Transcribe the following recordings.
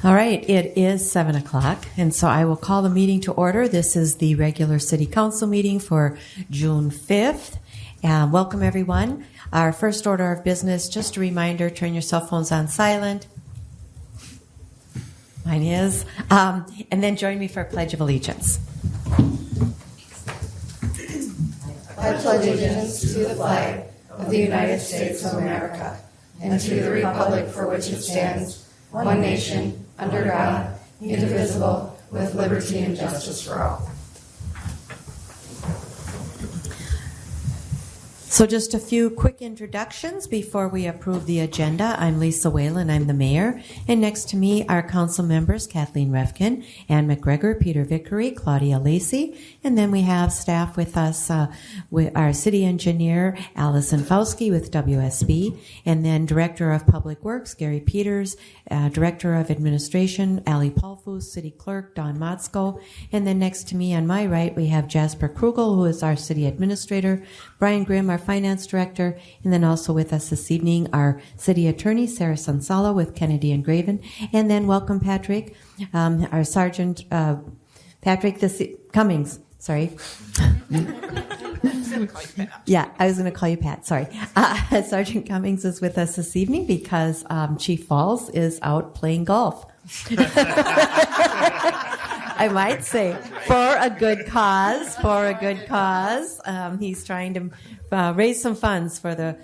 All right, it is 7 o'clock, and so I will call the meeting to order. This is the regular City Council meeting for June 5th. Welcome, everyone. Our first order of business, just a reminder, turn your cell phones on silent. Mine is. And then join me for a Pledge of Allegiance. I pledge allegiance to the flag of the United States of America and to the republic for which it stands, one nation, under God, indivisible, with liberty and justice for all. So just a few quick introductions before we approve the agenda. I'm Lisa Whalen, I'm the mayor, and next to me are council members Kathleen Refkin, Ann McGregor, Peter Vickery, Claudia Lacey, and then we have staff with us, with our city engineer Allison Fauski with WSB, and then Director of Public Works Gary Peters, Director of Administration Ali Paulfus, City Clerk Don Motzko, and then next to me on my right we have Jasper Krugel, who is our City Administrator, Brian Grimm, our Finance Director, and then also with us this evening, our City Attorney, Sarah Sansala with Kennedy and Graven. And then welcome Patrick, our Sergeant, Patrick Cummings, sorry. Yeah, I was going to call you Pat, sorry. Sergeant Cummings is with us this evening because Chief Falls is out playing golf. I might say, for a good cause, He's trying to raise some funds for the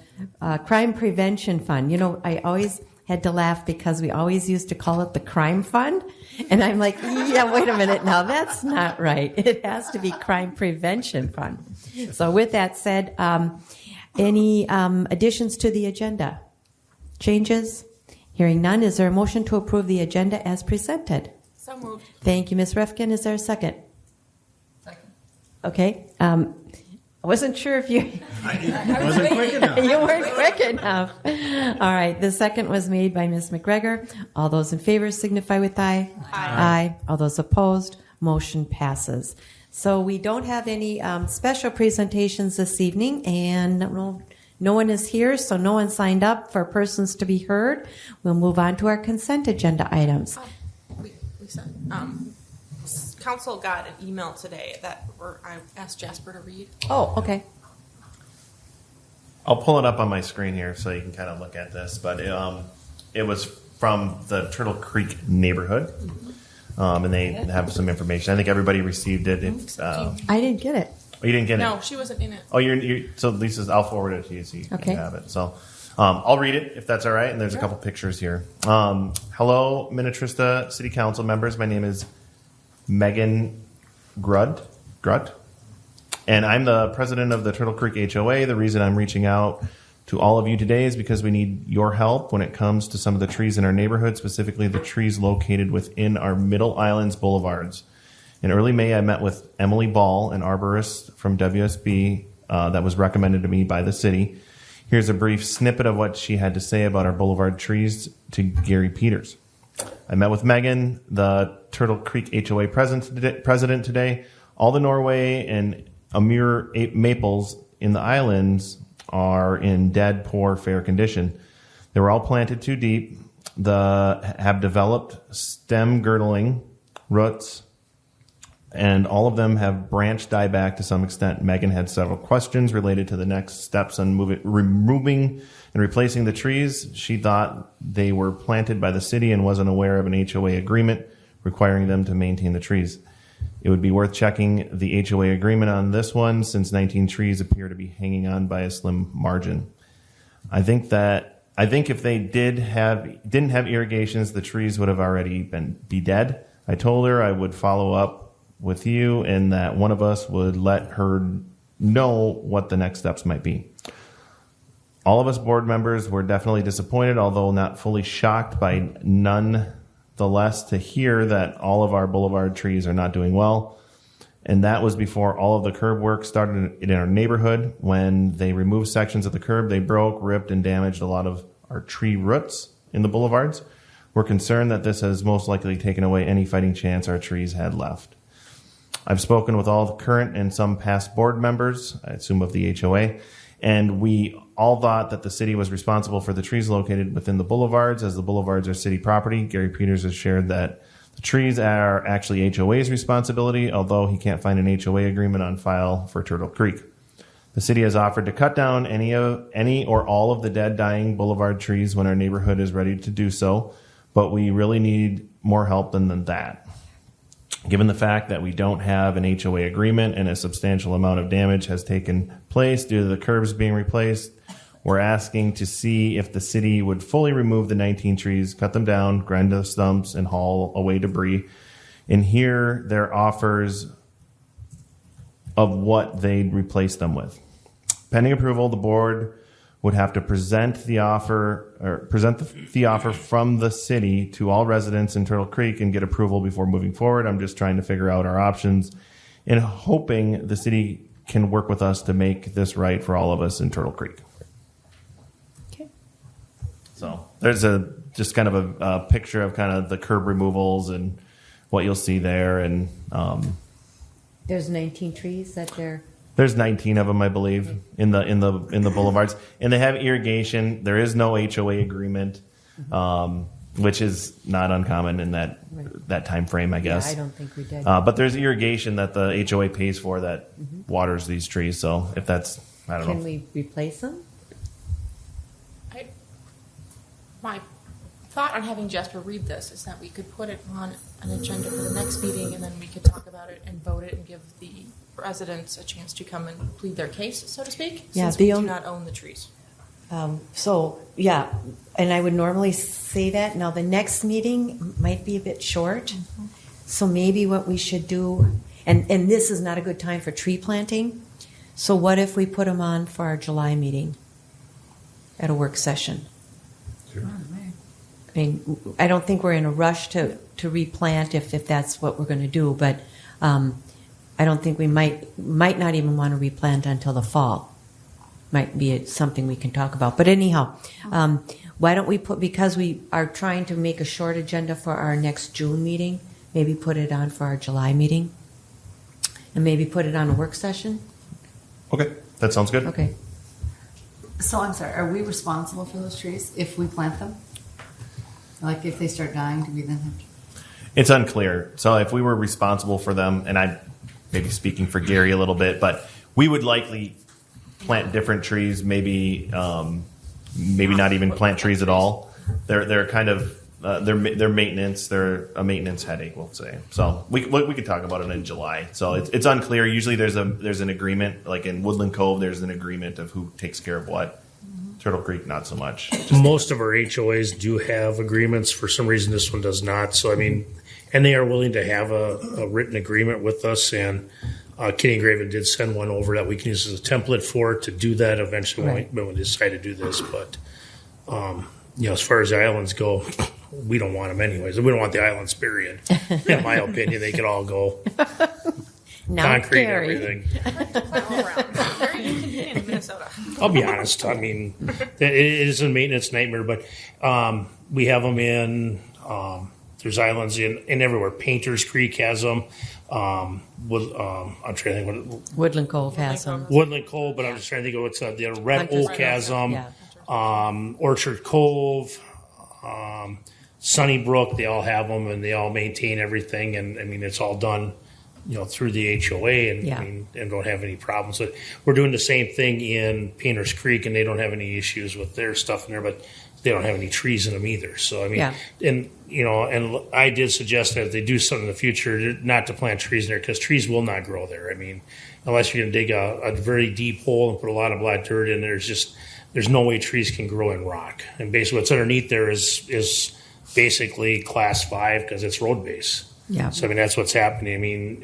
Crime Prevention Fund. You know, I always had to laugh because we always used to call it the Crime Fund. And I'm like, yeah, wait a minute now, that's not right. It has to be Crime Prevention Fund. So with that said, any additions to the agenda? Changes? Hearing none, is there a motion to approve the agenda as presented? So moved. Thank you, Ms. Refkin. Is there a second? Second. Okay. I wasn't sure if you... I wasn't quick enough. You weren't quick enough. All right. The second was made by Ms. McGregor. All those in favor signify with aye. Aye. All those opposed, motion passes. So we don't have any special presentations this evening, and no one is here, so no one signed up for persons to be heard. We'll move on to our consent agenda items. Council got an email today that I asked Jasper to read. Oh, okay. I'll pull it up on my screen here so you can kind of look at this. But it was from the Turtle Creek neighborhood, and they have some information. I think everybody received it. I didn't get it. Oh, you didn't get it? No, she wasn't in it. Oh, so Lisa's. I'll forward it to you so you Okay. can have it. So I'll read it if that's all right. And there's a couple pictures here. Hello, Minnetrista City Council members. My name is Megan Grutt, and I'm the president of the Turtle Creek HOA. The reason I'm reaching out to all of you today is because we need your help when it comes to some of the trees in our neighborhood, specifically the trees located within our Middle Islands boulevards. In early May, I met with Emily Ball, an arborist from WSB that was recommended to me by the city. Here's a brief snippet of what she had to say about our boulevard trees to Gary Peters. I met with Megan, the Turtle Creek HOA president today. All the Norway and Amur maples in the islands are in dead, poor, fair condition. They were all planted too deep. Have developed stem girdling roots, and all of them have branch dieback to some extent. Megan had several questions related to the next steps on removing and replacing the trees. She thought they were planted by the city and wasn't aware of an HOA agreement requiring them to maintain the trees. It would be worth checking the HOA agreement on this one, since 19 trees appear to be hanging on by a slim margin. I think if they didn't have irrigations, the trees would have already be dead. I told her I would follow up with you and that one of us would let her know what the next steps might be. All of us board members were definitely disappointed, although not fully shocked, by nonetheless to hear that all of our boulevard trees are not doing well. And that was before all of the curb work started in our neighborhood. When they removed sections of the curb, they broke, ripped, and damaged a lot of our tree roots in the boulevards. We're concerned that this has most likely taken away any fighting chance our trees had left. I've spoken with all the current and some past board members, I assume of the HOA, and we all thought that the city was responsible for the trees located within the boulevards, as the boulevards are city property. Gary Peters has shared that the trees are actually HOA's responsibility, although he can't find an HOA agreement on file for Turtle Creek. The city has offered to cut down any or all of the dead, dying boulevard trees when our neighborhood is ready to do so, but we really need more help than that. Given the fact that we don't have an HOA agreement and a substantial amount of damage has taken place due to the curbs being replaced, we're asking to see if the city would fully remove the 19 trees, cut them down, grind the stumps, and haul away debris, and hear their offers of what they'd replace them with. Pending approval, the board would have to present the offer from the city to all residents in Turtle Creek and get approval before moving forward. I'm just trying to figure out our options and hoping the city can work with us to make this right for all of us in Turtle Creek. Okay. So there's just kind of a picture of kind of the curb removals and what you'll see there. And There's 19 trees that they're... There's 19 of them, I believe, in the boulevards, and they have irrigation. There is no HOA agreement, which is not uncommon in that time frame, I guess. Yeah, I don't think we did. But there's irrigation that the HOA pays for that waters these trees. So if that's, I don't know. Can we replace them? My thought on having Jasper read this is that we could put it on an agenda for the next meeting, and then we could talk about it and vote it and give the residents a chance to come and plead their case, so to speak, Yeah, since we do not own the trees. Yeah, and I would normally say that. Now, the next meeting might be a bit short, so maybe what we should do, and this is not a good time for tree planting, so what if we put them on for our July meeting at a work session? Sure. I mean, I don't think we're in a rush to replant if that's what we're going to do, but I don't think we might not even want to replant until the fall. Might be something we can talk about. But anyhow, why don't we because we are trying to make a short agenda for our next June meeting, maybe put it on for our July meeting, and maybe put it on a work session? Okay, that sounds good. Okay. So I'm sorry, are we responsible for those trees if we plant them? Like if they start dying, do we then have to? It's unclear. So if we were responsible for them, and I'm maybe speaking for Gary a little bit, but we would likely plant different trees, maybe not even plant trees at all. They're kind of they're maintenance. They're a maintenance headache, we'll say. So we could talk about it in July. So it's unclear. Usually there's an agreement, like in Woodland Cove, there's an agreement of who takes care of what. Turtle Creek, not so much. Most of our HOAs do have agreements. For some reason, this one does not. So, I mean, and they are willing to have a written agreement with us. And Kenny Graven did send one over that we can use as a template for to do that eventually when we decide to do this. But, as far as the islands go, we don't want them anyways. We don't want the islands, period. In my opinion, they could all go. Now, concrete, Gary. everything. All around. Very inconvenient in Minnesota. I'll be honest. I mean, it is a maintenance nightmare, but we have them in. There's islands in everywhere. Painters Creek has them. I'm trying to think what Woodland Cove has them. Woodland Cove, but I'm just trying to think of what's the Red Hunter's Oak has them. Yeah. Orchard Cove, Sunnybrook. They all have them, and they all maintain everything. And I mean, it's all done. Through the HOA and don't have any problems. But we're doing the same thing in Painters Creek, and they don't have any issues with their stuff in there, but they don't have any trees in them either. So, I mean, and I did suggest that if they do something in the future, not to plant trees in there, because trees will not grow there. I mean, unless you're going to dig a very deep hole and put a lot of black dirt in there, there's no way trees can grow in rock. And basically what's underneath there is basically class 5 because it's road base. Yeah. So, I mean, that's what's happening. I mean,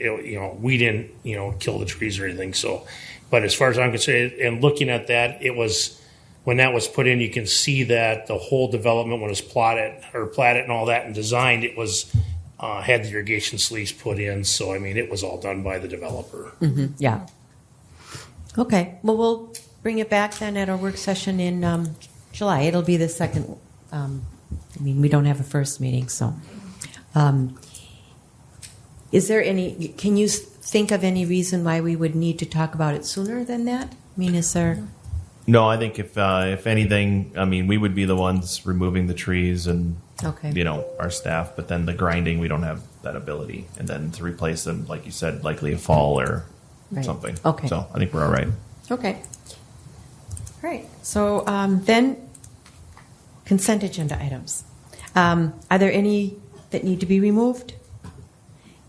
we didn't, kill the trees or anything. So, but as far as I'm concerned, and looking at that, it was, when that was put in, you can see that the whole development, when it was platted and all that and designed, it was, had the irrigation sleeves put in. So, I mean, it was all done by the developer. Mm-hmm. Yeah. Okay. Well, we'll bring it back then at our work session in July. It'll be the second. We don't have a first meeting, so. Is there can you think of any reason why we would need to talk about it sooner than that? I mean, is there? No, I think if anything, I mean, we would be the ones removing the trees and, Okay. our staff, but then the grinding, we don't have that ability. And then to replace them, like you said, likely a fall or Right. something. Okay. So I think we're all right. Okay. All right. So then consent agenda items. Are there any that need to be removed?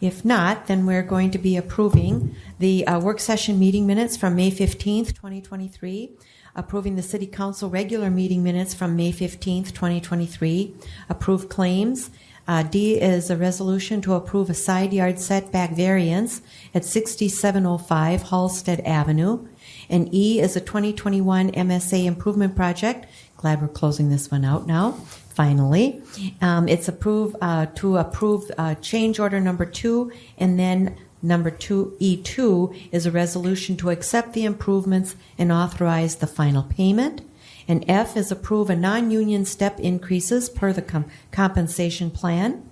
If not, then we're going to be approving the work session meeting minutes from May 15th, 2023, approving the City Council regular meeting minutes from May 15th, 2023, approve claims. D is a resolution to approve a side yard setback variance at 6705 Halsted Avenue. And E is a 2021 MSA improvement project. Glad we're closing this one out now. Finally, it's to approve change order number 2, and then number 2E2 is a resolution to accept the improvements and authorize the final payment. And F is approve a non-union step increases per the compensation plan.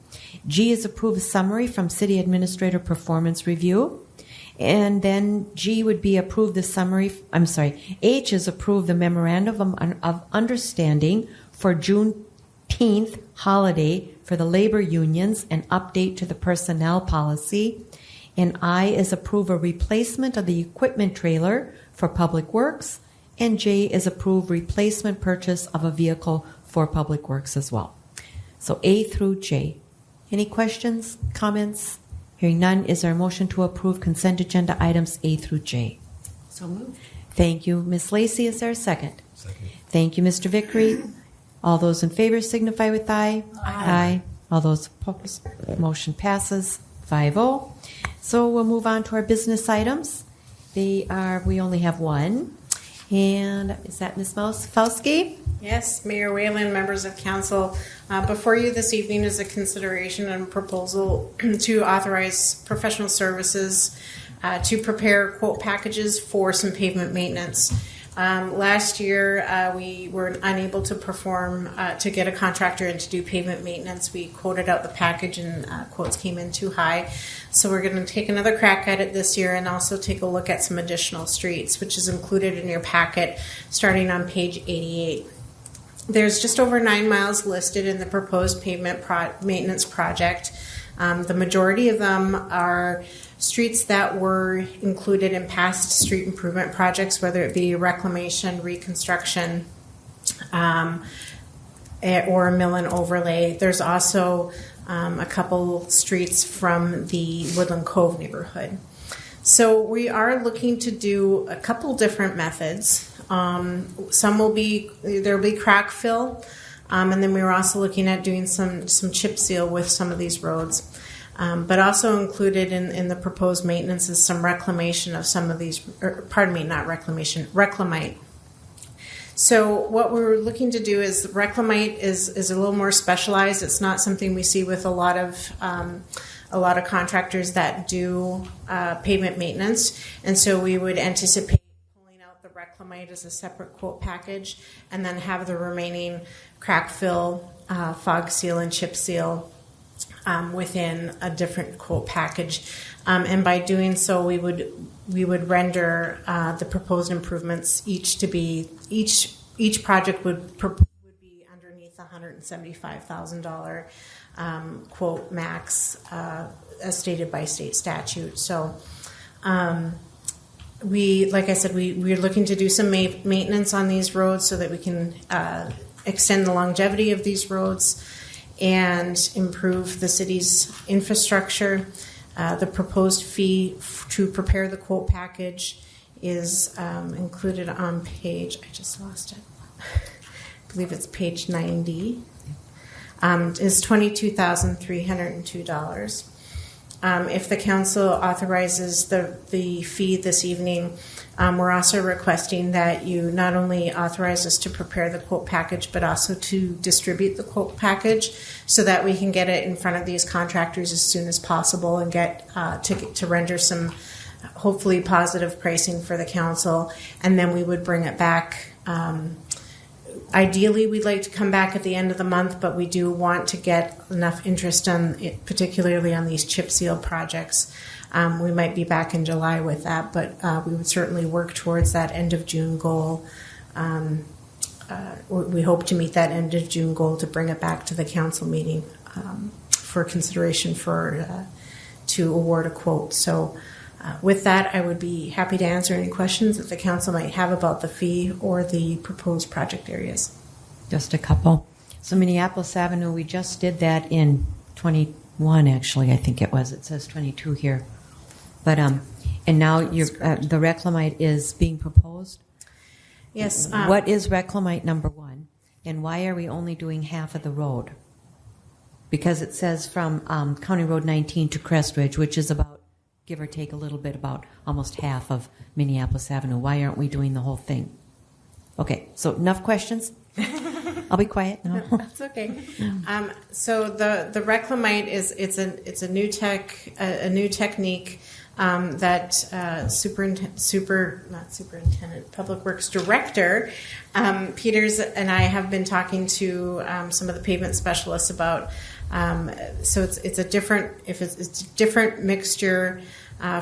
G is approve a summary from City Administrator Performance Review. And then G would be approve the summary. H is approve the memorandum of understanding for Juneteenth holiday for the labor unions and update to the personnel policy. And I is approve a replacement of the equipment trailer for Public Works. And J is approve replacement purchase of a vehicle for Public Works as well. So A through J. Any questions, comments? Hearing none, is there a motion to approve consent agenda items A through J? So moved. Thank you, Ms. Lacey. Is there a second? Second. Thank you, Mr. Vickery. All those in favor signify with aye. Aye. All those opposed, motion passes 5-0. So we'll move on to our business items. We only have one. And is that Ms. Fauski? Yes, Mayor Whalen, members of council. Before you this evening is a consideration and proposal to authorize professional services to prepare quote packages for some pavement maintenance. Last year, we were unable to perform, to get a contractor in to do pavement maintenance. We quoted out the package and quotes came in too high. So we're going to take another crack at it this year and also take a look at some additional streets, which is included in your packet starting on page 88. There's just over 9 miles listed in the proposed pavement maintenance project. The majority of them are streets that were included in past street improvement projects, whether it be reclamation, reconstruction, or a mill and overlay. There's also a couple streets from the Woodland Cove neighborhood. So we are looking to do a couple different methods. There'll be crack fill, and then we were also looking at doing some chip seal with some of these roads. But also included in the proposed maintenance is some reclamation of some of these, not reclamation, reclamite. So what we're looking to do is reclamite is a little more specialized. It's not something we see with a lot of contractors that do pavement maintenance, and so we would anticipate pulling out the reclamite as a separate quote package, and then have the remaining crack fill, fog seal, and chip seal within a different quote package, and by doing so, we would render the proposed improvements each project would be underneath $175,000 quote max, as stated by state statute. So, like I said, we're looking to do some maintenance on these roads so that we can extend the longevity of these roads and improve the city's infrastructure. The proposed fee to prepare the quote package is included on page, I just lost it, I believe it's page 90, is $22,302. If the council authorizes the fee this evening, we're also requesting that you not only authorize us to prepare the quote package, but also to distribute the quote package so that we can get it in front of these contractors as soon as possible and get to render some hopefully positive pricing for the council. And then we would bring it back. Ideally, we'd like to come back at the end of the month, but we do want to get enough interest on it, particularly on these chip seal projects. We might be back in July with that, but we would certainly work towards that end of June goal we hope to meet that end of June goal to bring it back to the council meeting for consideration to award a quote. So with that, I would be happy to answer any questions that the council might have about the fee or the proposed project areas. Just a couple. So Minneapolis Avenue, we just did that in 21, actually, I think it was. It says 22 here. But, and now the reclamite is being proposed? Yes. What is reclamite number 1? And why are we only doing half of the road? Because it says from County Road 19 to Crest Ridge, which is about, give or take a little bit, about almost half of Minneapolis Avenue. Why aren't we doing the whole thing? Okay, so enough questions? I'll be quiet now. That's okay. So the reclamite it's a new technique that Public Works Director Peters and I have been talking to some of the pavement specialists about. So it's a different mixture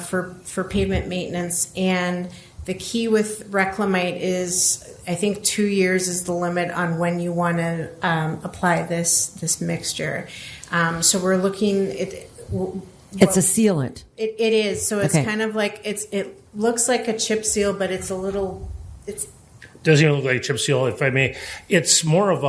for pavement maintenance, and the key with reclamite is, I think 2 years is the limit on when you want to apply this mixture. So we're looking at. It's a sealant. It is. So it's Okay. kind of like it looks like a chip seal, but it's Doesn't even look like a chip seal, if I may. It's more of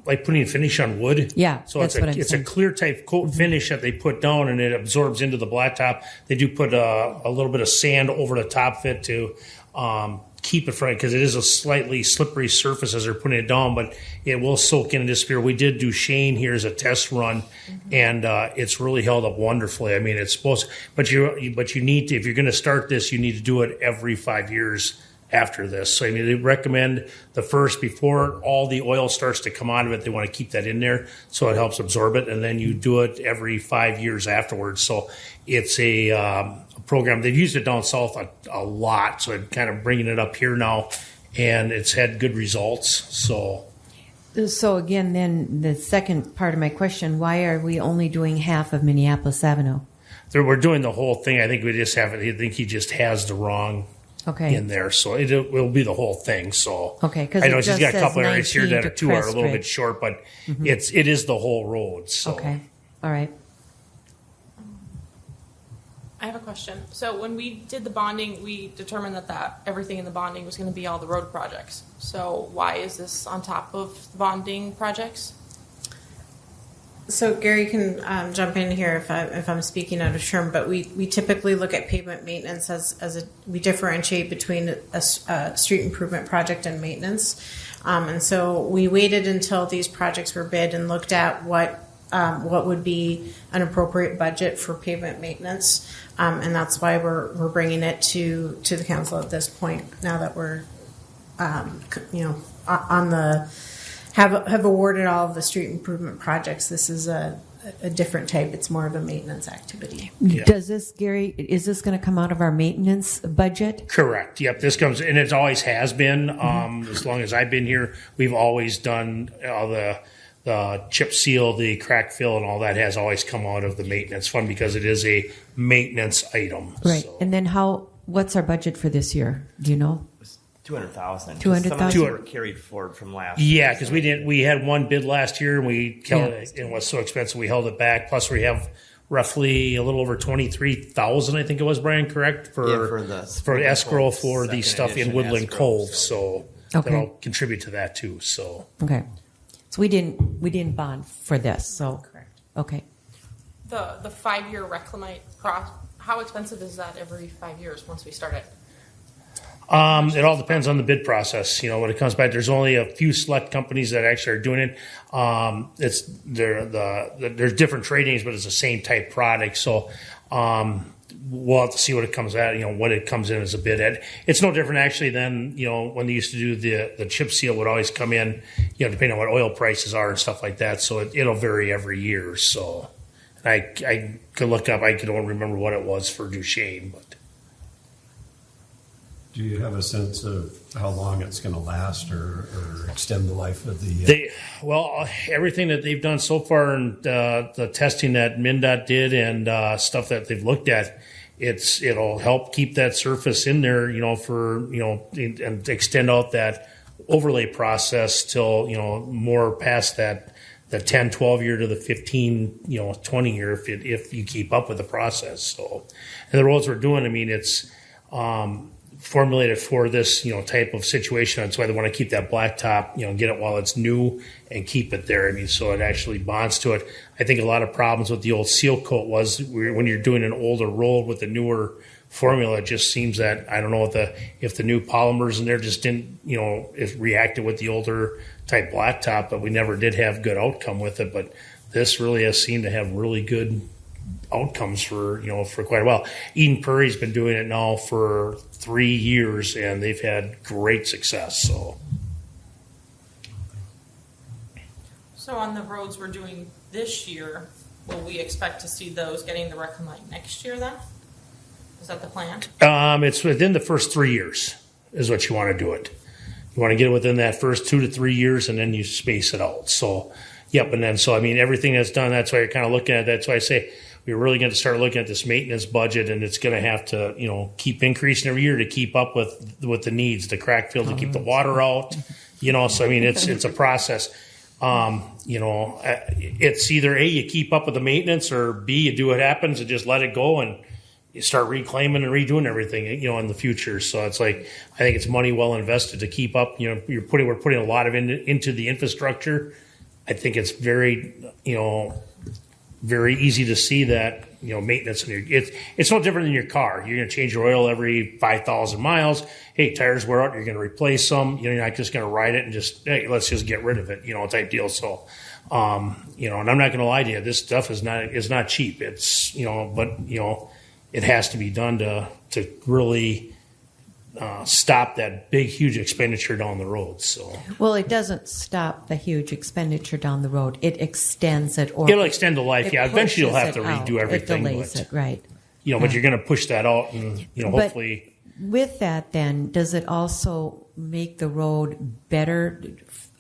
like putting a finish on wood. Yeah, So that's what I'm it's saying. a clear type coat finish that they put down, and it absorbs into the blacktop. They do put a little bit of sand over the top of it to keep it from it, because it is a slightly slippery surface as they're putting it down, but it will soak in and disappear. We did do Shane here as a test run, and it's really held up wonderfully. I mean, it's supposed, but you need to, if you're going to start this, you need to do it every 5 years after this. So I mean, they recommend the first, before all the oil starts to come out of it, they want to keep that in there so it helps absorb it, and then you do it every 5 years afterwards. So it's a program. They've used it down south a lot, so I'm kind of bringing it up here now, and it's had good results. So again, then the second part of my question, why are we only doing half of Minneapolis Avenue? we're doing the whole thing. I think we just have it. I think he just has the wrong Okay. in there, so it will be the whole thing. So Okay, 'cause I know it she's just got a says couple areas here 19 that to are a Crest little bit Ridge. short, but it is the whole road. So. Okay. All right. I have a question. So when we did the bonding, we determined that everything in the bonding was going to be all the road projects. So why is this on top of the bonding projects? So Gary can jump in here if I'm speaking out of term, but we typically look at pavement maintenance we differentiate between a street improvement project and maintenance, and so we waited until these projects were bid and looked at what would be an appropriate budget for pavement maintenance, and that's why we're bringing it to the council at this point. Now that we're on the have awarded all of the street improvement projects, this is a different type. It's more of a maintenance activity. Yeah. Does this, Gary, is this going to come out of our maintenance budget? Correct. Yep. This comes, and it always has been. As long as I've been here, we've always done all the chip seal, the crack fill, and all that has always come out of the maintenance fund because it is a maintenance item. Right. So. And then what's our budget for this year? Do you know? 200,000. 200,000? Some of them were carried forward from last. Yeah, because we had one bid last year, and we held Yeah. it, and it was so expensive we held it back. Plus, we have roughly a little over 23,000, I think it was, Brian, correct, for escrow for the second stuff in edition Woodland escrow, Cove. so- So Okay. that'll contribute to that too. So Okay. So we didn't bond for this. So Correct. okay. The 5-year reclamite how expensive is that every 5 years once we start it? it all depends on the bid process. You know, when it comes back, there's only a few select companies that actually are doing it. There's different tradings, but it's the same type product. So we'll have to see what it comes at. You know, what it comes in as a bid at. It's no different actually than when they used to do the chip seal would always come in. Depending on what oil prices are and stuff like that. So it'll vary every year. So I could look up. I don't remember what it was for Duchesne, but. Do you have a sense of how long it's going to last or extend the life of the? Everything that they've done so far and the testing that MnDOT did and stuff that they've looked at, it'll help keep that surface in there, and extend out that overlay process till, more past that, the 10, 12 year to the 15, 20 year if you keep up with the process. So, and the roads we're doing, I mean, it's formulated for this, type of situation. That's why they want to keep that blacktop, get it while it's new and keep it there. I mean, so it actually bonds to it. I think a lot of problems with the old seal coat was when you're doing an older road with the newer formula, it just seems that, I don't know if the new polymers in there just didn't, it reacted with the older type blacktop, but we never did have good outcome with it. But this really has seemed to have really good outcomes for quite a while. Eden Prairie's been doing it now for 3 years, and they've had great success. So on the roads we're doing this year, will we expect to see those getting the reclamite next year then? Is that the plan? It's within the first 3 years is what you want to do it. You want to get it within that first 2 to 3 years, and then you space it out. So, yep, and then everything that's done, that's why you're kind of looking at. That's why I say we're really going to start looking at this maintenance budget, and it's going to have to, keep increasing every year to keep up with the needs, the crack field, to keep the water out. So I mean, it's a process. It's either A, you keep up with the maintenance, or B, you do what happens and just let it go and you start reclaiming and redoing everything, in the future. So it's like, I think it's money well invested to keep up. We're putting a lot of into the infrastructure. I think it's very, very easy to see that, maintenance it's no different than your car. You're going to change your oil every 5,000 miles. Hey, tires wear out, you're going to replace them. You're not just going to ride it and just, hey, let's just get rid of it, type deal. So, and I'm not going to lie to you, this stuff is not cheap. It's, but, it has to be done to really stop that big, huge expenditure down the road. So, Well, it doesn't stop the huge expenditure down the road. It extends it, or it'll extend the life. Yeah, eventually you'll have to pushes it redo out. everything. It delays it, right? But you're going to push that out, and hopefully. With that, then, does it also make the road better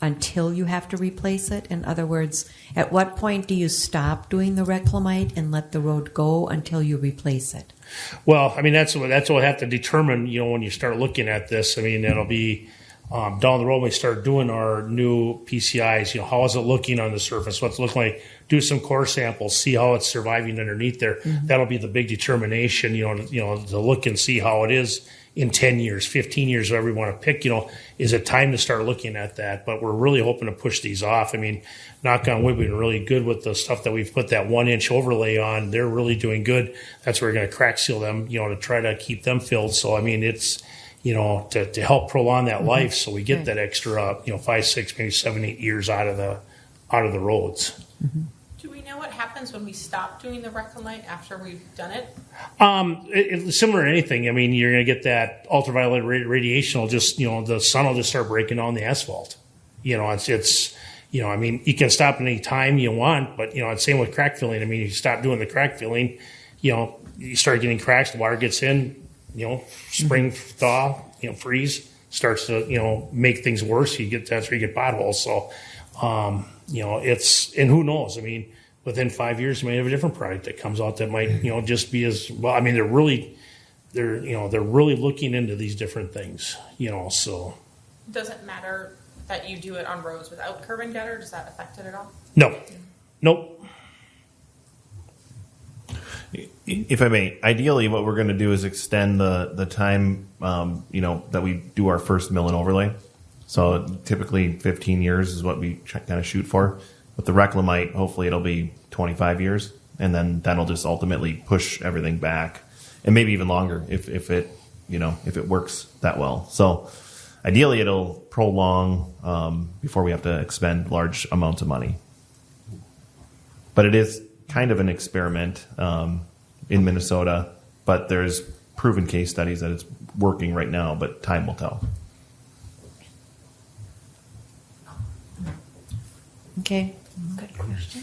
until you have to replace it? In other words, at what point do you stop doing the reclamite and let the road go until you replace it? Well, I mean, that's what we'll have to determine, when you start looking at this. I mean, it'll be down the road when we start doing our new PCIs. How is it looking on the surface? What's it looking like? Do some core samples, see how it's surviving underneath there. Mm-hmm. That'll be the big determination, to look and see how it is in 10 years, 15 years, whatever we want to pick. Is it time to start looking at that? But we're really hoping to push these off. I mean, knock on wood, we've been really good with the stuff that we've put that 1-inch overlay on. They're really doing good. That's where we're going to crack seal them, to try to keep them filled. So, I mean, it's, to help prolong that life, so we get that extra, 5, 6, maybe 7, 8 years out of the roads. Mm-hmm. Do we know what happens when we stop doing the reclamite after we've done it? It's similar to anything. I mean, you're going to get that ultraviolet radiation. Will just, the sun will just start breaking down the asphalt. It's I mean, you can stop at any time you want, but it's same with crack filling. I mean, you stop doing the crack filling, you start getting cracks. The water gets in. Spring thaw, freeze starts to, make things worse. That's where you get potholes. So, and who knows? I mean, within 5 years, you may have a different product that comes out that might, just be as well. I mean, they're really looking into these different things, so. Does it matter that you do it on roads without curb and gutter? Does that affect it at all? No. Nope. If I may, ideally, what we're going to do is extend the time, that we do our first mill and overlay. So typically 15 years is what we kind of shoot for. With the reclamite, hopefully it'll be 25 years, and then that'll just ultimately push everything back, and maybe even longer if it works that well. So ideally, it'll prolong before we have to expend large amounts of money. But it is kind of an experiment in Minnesota, but there's proven case studies that it's working right now, but time will tell. Okay. Good question.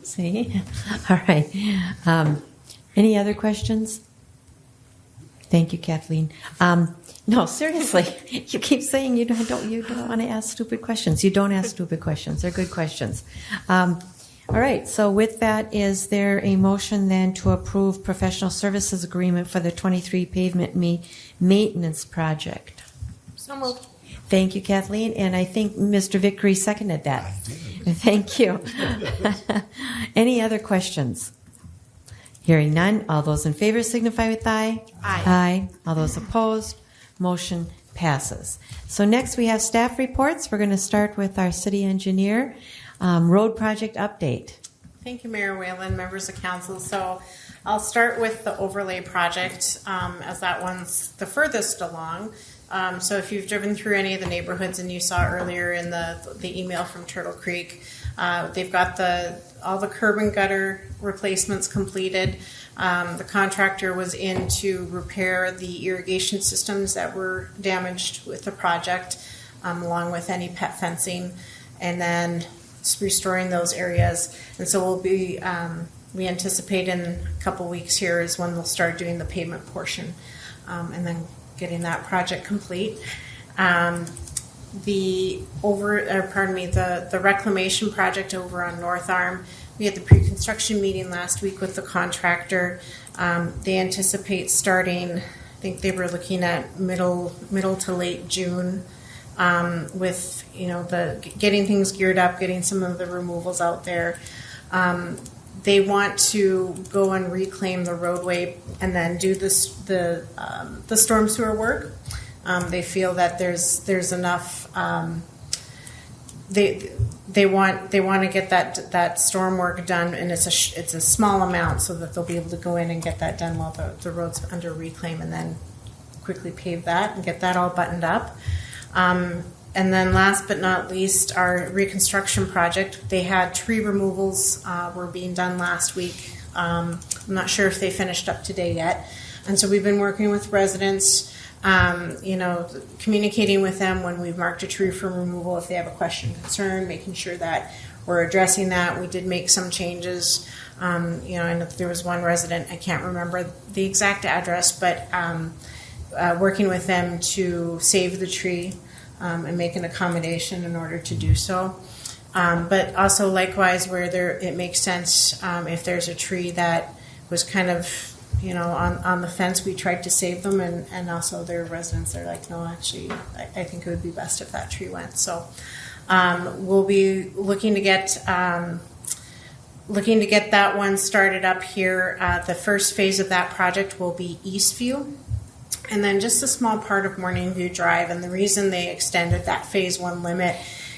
See. All right. Any other questions? Thank you, Kathleen. No, seriously, you keep saying you don't want to ask stupid questions. You don't ask stupid questions. They're good questions. All right. So with that, is there a motion then to approve professional services agreement for the 23 pavement maintenance project? So moved. Thank you, Kathleen. And I think Mr. Vickery seconded that. Thank you. Any other questions? Hearing none, all those in favor signify with aye. Aye. Aye. All those opposed, motion passes. So next we have staff reports. We're going to start with our city engineer. Road project update. Thank you, Mayor Whalen, members of council. So I'll start with the overlay project, as that one's the furthest along. So if you've driven through any of the neighborhoods and you saw earlier in the email from Turtle Creek, they've got all the curb and gutter replacements completed. The contractor was in to repair the irrigation systems that were damaged with the project, along with any pet fencing, and then restoring those areas. And so we anticipate in a couple weeks here is when they'll start doing the pavement portion, and then getting that project complete. The reclamation project over on North Arm, we had the pre-construction meeting last week with the contractor. They anticipate starting, I think they were looking at middle to late June, with the getting things geared up, getting some of the removals out there. They want to go and reclaim the roadway and then do the storm sewer work. They feel that there's enough. They want to get that storm work done, and it's a small amount, so that they'll be able to go in and get that done while the road's under reclaim, and then quickly pave that and get that all buttoned up. And then last but not least, our reconstruction project. They had tree removals were being done last week. I'm not sure if they finished up today yet. And so we've been working with residents, communicating with them when we've marked a tree for removal, if they have a question, concern, making sure that we're addressing that. We did make some changes. And there was one resident, I can't remember the exact address, but working with them to save the tree, and make an accommodation in order to do so. But also likewise, where it makes sense, if there's a tree that was kind of, on the fence, we tried to save them, and also their residents are like, no, actually, I think it would be best if that tree went. So we'll be looking to get that one started up here. The first phase of that project will be Eastview, and then just a small part of Morning View Drive. And the reason they extended that phase 1 limit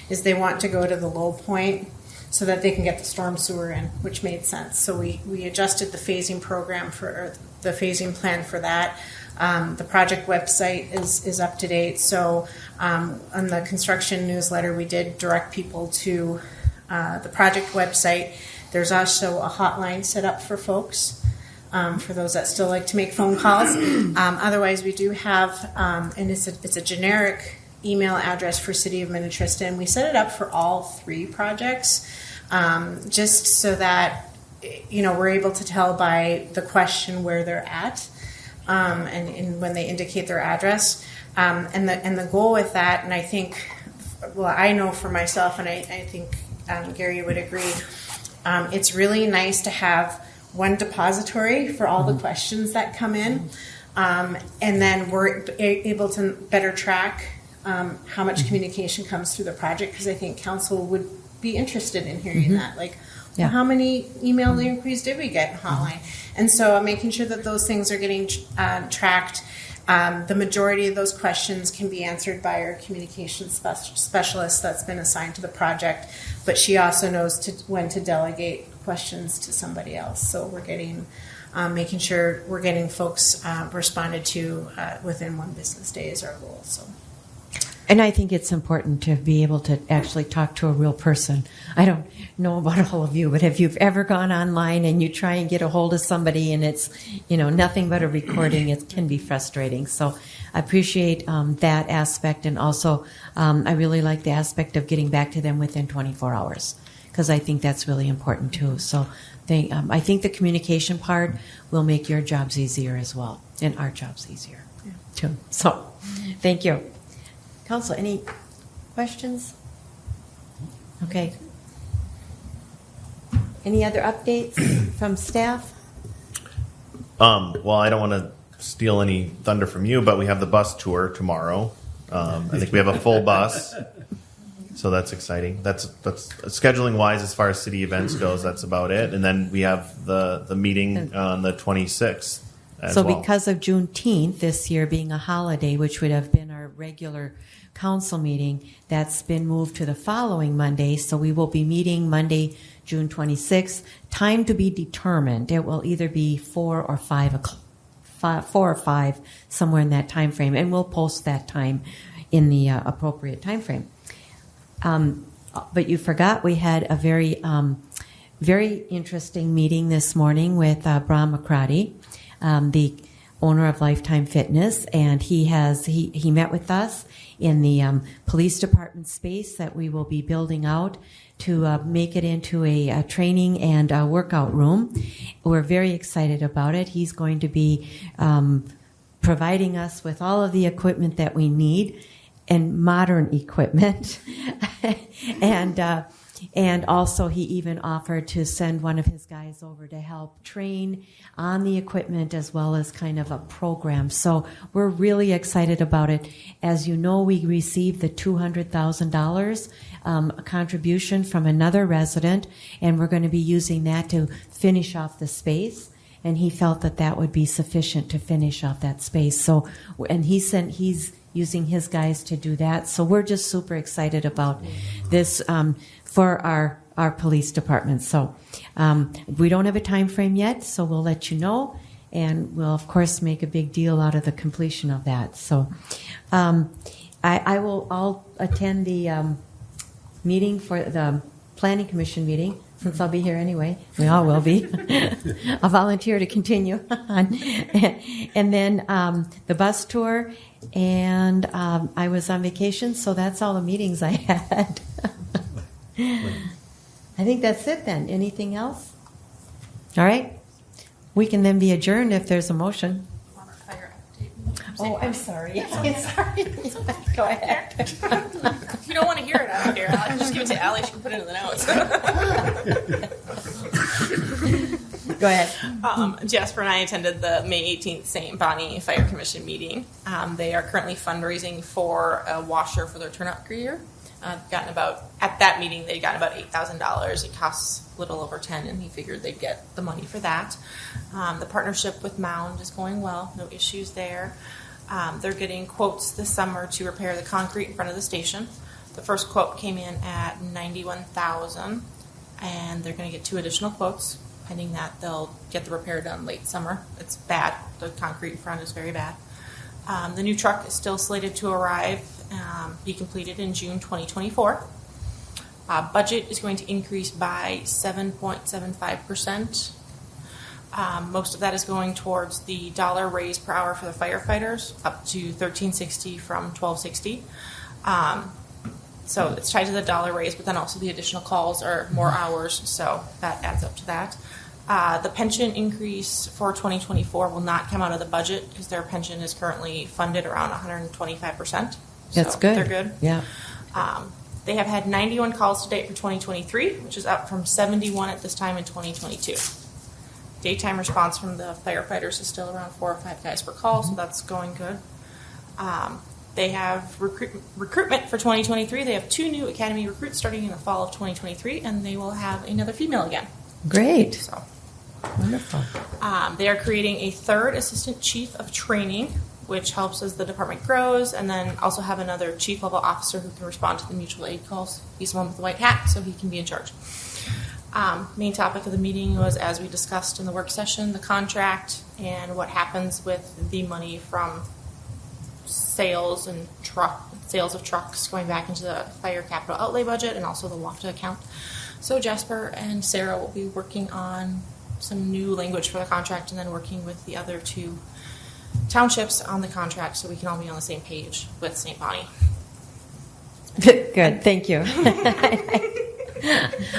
is they want to go to the low point so that they can get the storm sewer in, which made sense. So we adjusted the phasing program the phasing plan for that. The project website is up to date. So on the construction newsletter, we did direct people to the project website. There's also a hotline set up for folks. For those that still like to make phone calls. Otherwise, we do have, and it's a generic email address for City of Minnetrista, and we set it up for all 3 projects, just so that we're able to tell by the question where they're at, and when they indicate their address, and the goal with that, and I think, I know for myself, and I think Gary would agree, it's really nice to have one depository for all the questions that come in, and then we're able to better track how much communication comes through the project, because I think council would be interested in hearing that, how many email inquiries did we get in hotline? And so making sure that those things are getting tracked. The majority of those questions can be answered by our communications specialist that's been assigned to the project, but she also knows when to delegate questions to somebody else. So we're making sure we're getting folks responded to within 1 business day is our goal. So. And I think it's important to be able to actually talk to a real person. I don't know about all of you, but if you've ever gone online and you try and get a hold of somebody and it's, nothing but a recording, it can be frustrating. So I appreciate that aspect. And also, I really like the aspect of getting back to them within 24 hours, because I think that's really important too. So I think the communication part will make your jobs easier as well, and our jobs easier too. So thank you. Council, any questions? Okay. Any other updates from staff? Well, I don't want to steal any thunder from you, but we have the bus tour tomorrow. I think we have a full bus, so that's exciting. That's scheduling wise as far as city events goes. That's about it. And then we have the meeting on the 26th. So because of Juneteenth this year being a holiday, which would have been our regular council meeting, that's been moved to the following Monday. So we will be meeting Monday, June 26th. Time to be determined. It will either be 4 or 5 o'clock, 4 or 5, somewhere in that time frame, and we'll post that time in the appropriate time frame. But you forgot we had a very interesting meeting this morning with Bram McCrady, the owner of Lifetime Fitness, and he met with us in the police department space that we will be building out to make it into a training and a workout room. We're very excited about it. He's going to be providing us with all of the equipment that we need, and modern equipment. And also he even offered to send one of his guys over to help train on the equipment as well as kind of a program. So we're really excited about it. As you know, we received the $200,000 contribution from another resident, and we're going to be using that to finish off the space. And he felt that that would be sufficient to finish off that space. So, and he's using his guys to do that. So we're just super excited about this for our police department. So we don't have a time frame yet, so we'll let you know, and we'll of course make a big deal out of the completion of that. So I'll attend the meeting for the Planning Commission meeting, since I'll be here anyway. We all will be. I'll volunteer to continue on. And then the bus tour, and I was on vacation, so that's all the meetings I had. I think that's it then. Anything else? All right. We can then be adjourned if there's a motion. Oh, I'm sorry. I'm sorry. Go ahead. If you don't want to hear it, I don't care. I can just give it to Allie. She can put it in the notes. Go ahead. Jasper and I attended the May 18th St. Bonnie Fire Commission meeting. They are currently fundraising for a washer for their turnout gear. At that meeting, they'd gotten about $8,000. It costs a little over $10,000, and he figured they'd get the money for that. The partnership with Mound is going well. No issues there. They're getting quotes this summer to repair the concrete in front of the station. The first quote came in at $91,000, and they're going to get 2 additional quotes. Pending that, they'll get the repair done late summer. It's bad. The concrete in front is very bad. The new truck is still slated to arrive, be completed in June 2024. Budget is going to increase by 7.75%. Most of that is going towards the dollar raise per hour for the firefighters, up to $13.60 from $12.60. So it's tied to the dollar raise, but then also the additional calls are more hours, so that adds up to that. The pension increase for 2024 will not come out of the budget because their pension is currently funded around 125%. That's good. They're good. Yeah. They have had 91 calls to date for 2023, which is up from 71 at this time in 2022. Daytime response from the firefighters is still around 4 or 5 guys per call, so that's going good. They have recruitment for 2023. They have 2 new academy recruits starting in the fall of 2023, and they will have another female again. Great. So, Wonderful. they are creating a 3rd assistant chief of training, which helps as the department grows, and then also have another chief level officer who can respond to the mutual aid calls. He's the one with the white hat, so he can be in charge. Main topic of the meeting was, as we discussed in the work session, the contract and what happens with the money from sales of trucks going back into the fire capital outlay budget and also the WAFTA account. So Jasper and Sarah will be working on some new language for the contract and then working with the other 2 townships on the contract so we can all be on the same page with St. Bonnie. Good. Thank you.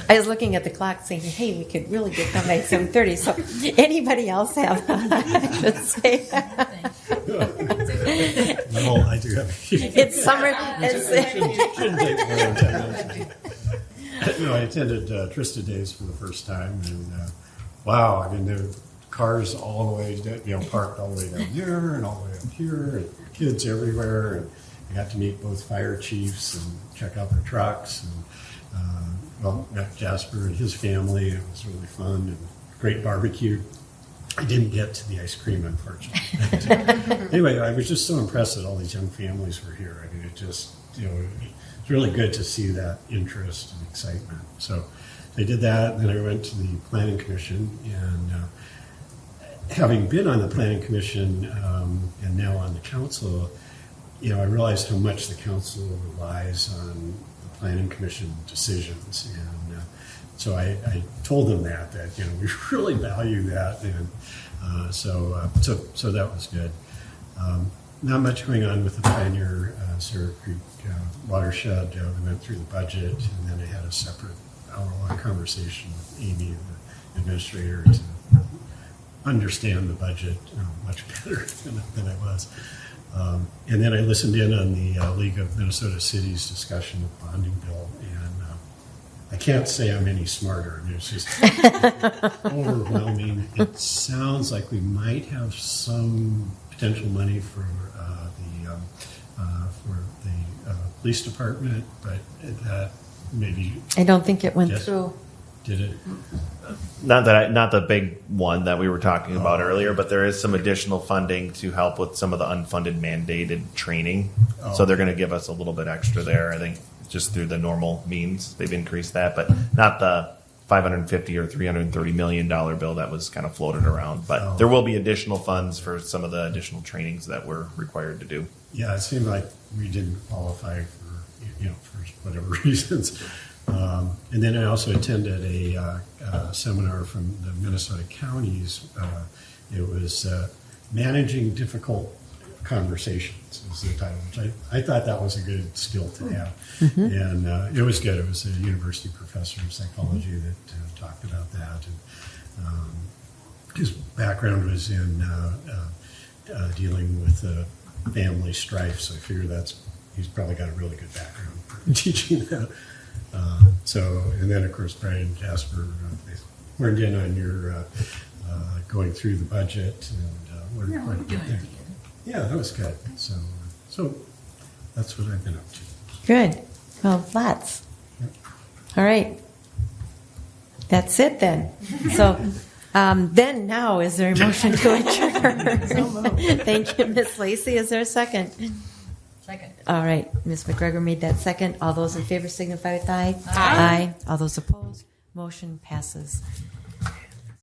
I was looking at the clock saying, hey, we could really get done by 7:30. So anybody else have, I should say. No, I do have. It's summer. I attended Trista Days for the first time, and wow, I mean, there were cars all the way, parked all the way down here and all the way up here, and kids everywhere, I got to meet both fire chiefs and check out their trucks, and met Jasper and his family. It was really fun and great barbecue. I didn't get to the ice cream, unfortunately. Anyway, I was just so impressed that all these young families were here. I mean, it just, it's really good to see that interest and excitement. So I did that, and then I went to the Planning Commission, and having been on the Planning Commission and now on the council, I realized how much the council relies on the Planning Commission decisions, and so I told them that we really value that, and so that was good. Not much going on with the Pioneer Sarah Creek watershed. We went through the budget, and then I had a separate hour-long conversation with Amy, the administrator, to understand the budget much better than I was. And then I listened in on the League of Minnesota Cities discussion of bonding bill, and I can't say I'm any smarter. I mean, it's just overwhelming. It sounds like we might have some potential money for the police department, but that maybe I don't think it went through. did it. Not the big one that we were talking about earlier, but there is some additional funding to help with some of the unfunded mandated training. So they're going to give us a little bit extra there. I think just through the normal means they've increased that, but not the $550 or $330 million bill that was kind of floated around. But there will be additional funds for some of the additional trainings that we're required to do. Yeah, it seemed like we didn't qualify for whatever reasons. And then I also attended a seminar from the Minnesota counties. It was Managing Difficult Conversations was the title, which I thought that was a good skill to have. Mm-hmm. And it was good. It was a university professor of psychology that talked about that. And his background was in dealing with family strife, so I figure he's probably got a really good background for teaching that. And then of course Brian and Jasper learned in on your going through the budget, and we're quite good there. Yeah, that was good. So that's what I've been up to. Good. Well, lots. Yep. All right. That's it then. So then now is there a motion to adjourn? Thank you, Ms. Lacey. Is there a second? Second. All right. Ms. McGregor made that second. All those in favor signify with aye. Aye. All those opposed. Motion passes.